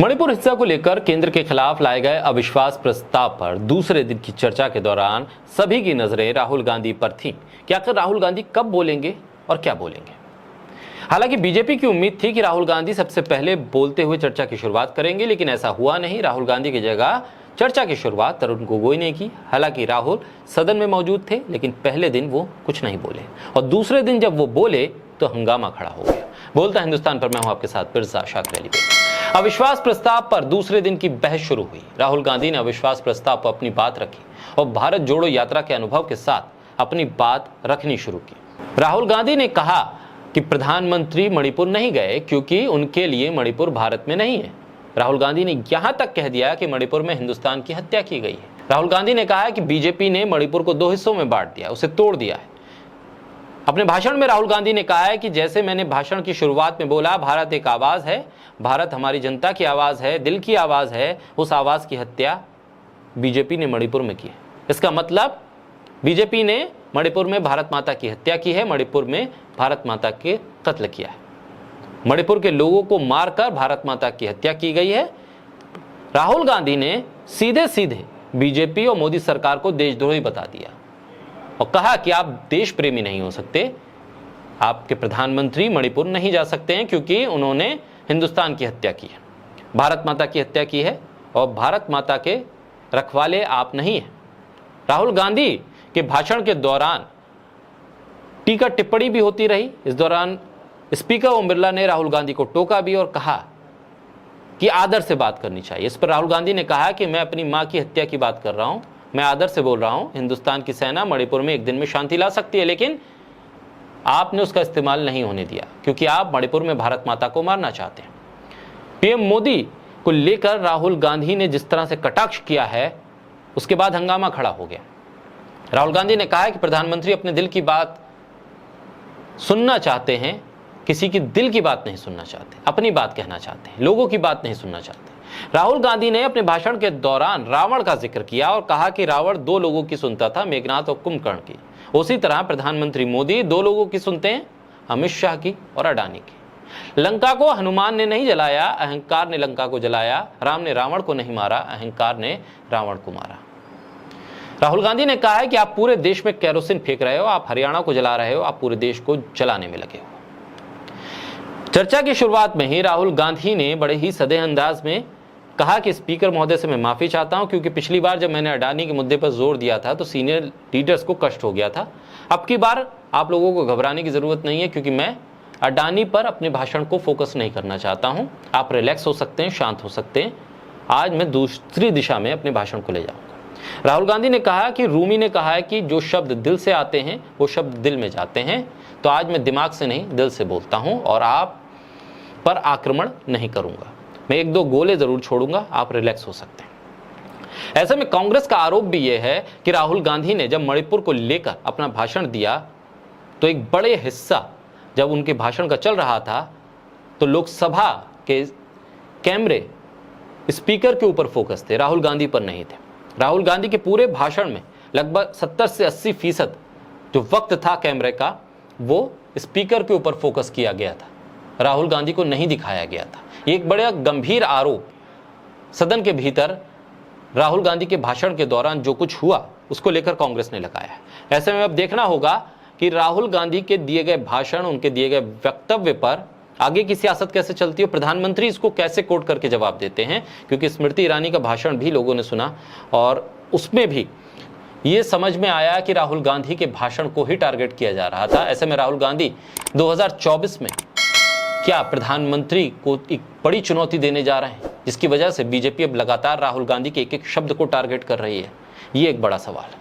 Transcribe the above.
मणिपुर हिस्सा को लेकर केंद्र के खिलाफ लाए गए अविश्वास प्रस्ताव पर दूसरे दिन की चर्चा के दौरान सभी की नजरें राहुल गांधी पर थीं कि आखिर राहुल गांधी कब बोलेंगे और क्या बोलेंगे। हालांकि बीजेपी की उम्मीद थी कि राहुल गांधी सबसे पहले बोलते हुए चर्चा की शुरुआत करेंगे, लेकिन ऐसा हुआ नहीं। राहुल गांधी की जगह चर्चा की शुरुआत तरुण गोगोई ने की। हालांकि राहुल सदन में मौजूद थे, लेकिन पहले दिन वो कुछ नहीं बोले और दूसरे दिन जब वो बोले तो हंगामा खड़ा हो गया। बोलता हिंदुस्तान पर मैं हूं आपके साथ पिरसा शाकरैली पे। अविश्वास प्रस्ताव पर दूसरे दिन की बहस शुरू हुई। राहुल गांधी ने अविश्वास प्रस्ताव पर अपनी बात रखी और भारत जोड़ो यात्रा के अनुभव के साथ अपनी बात रखनी शुरू की। राहुल गांधी ने कहा कि प्रधानमंत्री मणिपुर नहीं गए क्योंकि उनके लिए मणिपुर भारत में नहीं है। राहुल गांधी ने यहां तक कह दिया कि मणिपुर में हिंदुस्तान की हत्या की गई है। राहुल गांधी ने कहा कि बीजेपी ने मणिपुर को 2 हिस्सों में बांट दिया, उसे तोड़ दिया है। अपने भाषण में राहुल गांधी ने कहा है कि जैसे मैंने भाषण की शुरुआत में बोला, भारत एक आवाज है, भारत हमारी जनता की आवाज है, दिल की आवाज है, उस आवाज की हत्या बीजेपी ने मणिपुर में की है। इसका मतलब बीजेपी ने मणिपुर में भारत माता की हत्या की है, मणिपुर में भारत माता के कत्ल किया है, मणिपुर के लोगों को मारकर भारत माता की हत्या की गई है। राहुल गांधी ने सीधे सीधे बीजेपी और मोदी सरकार को देशद्रोही बता दिया और कहा कि आप देश प्रेमी नहीं हो सकते, आपके प्रधानमंत्री मणिपुर नहीं जा सकते हैं क्योंकि उन्होंने हिंदुस्तान की हत्या की है, भारत माता की हत्या की है और भारत माता के रखवाले आप नहीं हैं। राहुल गांधी के भाषण के दौरान टीका टिप्पणी भी होती रही। इस दौरान स्पीकर ओम बिरला ने राहुल गांधी को टोका भी और कहा कि आदर से बात करनी चाहिए। इस पर राहुल गांधी ने कहा कि मैं अपनी मां की हत्या की बात कर रहा हूं, मैं आदर से बोल रहा हूं। हिंदुस्तान की सेना मणिपुर में एक दिन में शांति ला सकती है, लेकिन आपने उसका इस्तेमाल नहीं होने दिया क्योंकि आप मणिपुर में भारत माता को मारना चाहते हैं। पीएम मोदी को लेकर राहुल गांधी ने जिस तरह से कटाक्ष किया है, उसके बाद हंगामा खड़ा हो गया। राहुल गांधी ने कहा कि प्रधानमंत्री अपने दिल की बात सुनना चाहते हैं, किसी की दिल की बात नहीं सुनना चाहते, अपनी बात कहना चाहते हैं, लोगों की बात नहीं सुनना चाहते। राहुल गांधी ने अपने भाषण के दौरान रावण का जिक्र किया और कहा कि रावण 2 लोगों की सुनता था, मेघनाथ और कुंभकर्ण की। उसी तरह प्रधानमंत्री मोदी 2 लोगों की सुनते हैं, अमित शाह की और अडानी की। लंका को हनुमान ने नहीं जलाया, अहंकार ने लंका को जलाया। राम ने रावण को नहीं मारा, अहंकार ने रावण को मारा। राहुल गांधी ने कहा है कि आप पूरे देश में केरोसिन फेंक रहे हो, आप हरियाणा को जला रहे हो, आप पूरे देश को जलाने में लगे हो। चर्चा की शुरुआत में ही राहुल गांधी ने बड़े ही सधे अंदाज में कहा कि स्पीकर महोदय से मैं माफी चाहता हूं क्योंकि पिछली बार जब मैंने अडानी के मुद्दे पर जोर दिया था तो सीनियर लीडर्स को कष्ट हो गया था। अब की बार आप लोगों को घबराने की जरूरत नहीं है क्योंकि मैं अडानी पर अपने भाषण को फोकस नहीं करना चाहता हूं। आप रिलैक्स हो सकते हैं, शांत हो सकते हैं। आज मैं दूसरी दिशा में अपने भाषण को ले जाऊंगा। राहुल गांधी ने कहा कि रूमी ने कहा है कि जो शब्द दिल से आते हैं वो शब्द दिल में जाते हैं, तो आज मैं दिमाग से नहीं दिल से बोलता हूं और आप पर आक्रमण नहीं करूंगा। मैं 1-2 गोले जरूर छोड़ूंगा, आप रिलैक्स हो सकते हैं। ऐसे में कांग्रेस का आरोप भी यह है कि राहुल गांधी ने जब मणिपुर को लेकर अपना भाषण दिया तो एक बड़े हिस्सा जब उनके भाषण का चल रहा था तो लोकसभा के कैमरे स्पीकर के ऊपर फोकस थे, राहुल गांधी पर नहीं थे। राहुल गांधी के पूरे भाषण में लगभग 70 से 80% जो वक्त था कैमरे का वो स्पीकर के ऊपर फोकस किया गया था, राहुल गांधी को नहीं दिखाया गया था। ये एक बड़ा गंभीर आरोप सदन के भीतर राहुल गांधी के भाषण के दौरान जो कुछ हुआ उसको लेकर कांग्रेस ने लगाया है। ऐसे में अब देखना होगा कि राहुल गांधी के दिए गए भाषण, उनके दिए गए वक्तव्य पर आगे की सियासत कैसे चलती है, प्रधानमंत्री इसको कैसे कोट करके जवाब देते हैं। क्योंकि स्मृति ईरानी का भाषण भी लोगों ने सुना और उसमें भी ये समझ में आया कि राहुल गांधी के भाषण को ही टारगेट किया जा रहा था। ऐसे में राहुल गांधी 2024 में क्या प्रधानमंत्री को एक बड़ी चुनौती देने जा रहे हैं, जिसकी वजह से बीजेपी अब लगातार राहुल गांधी के एक-एक शब्द को टारगेट कर रही है। ये एक बड़ा सवाल है।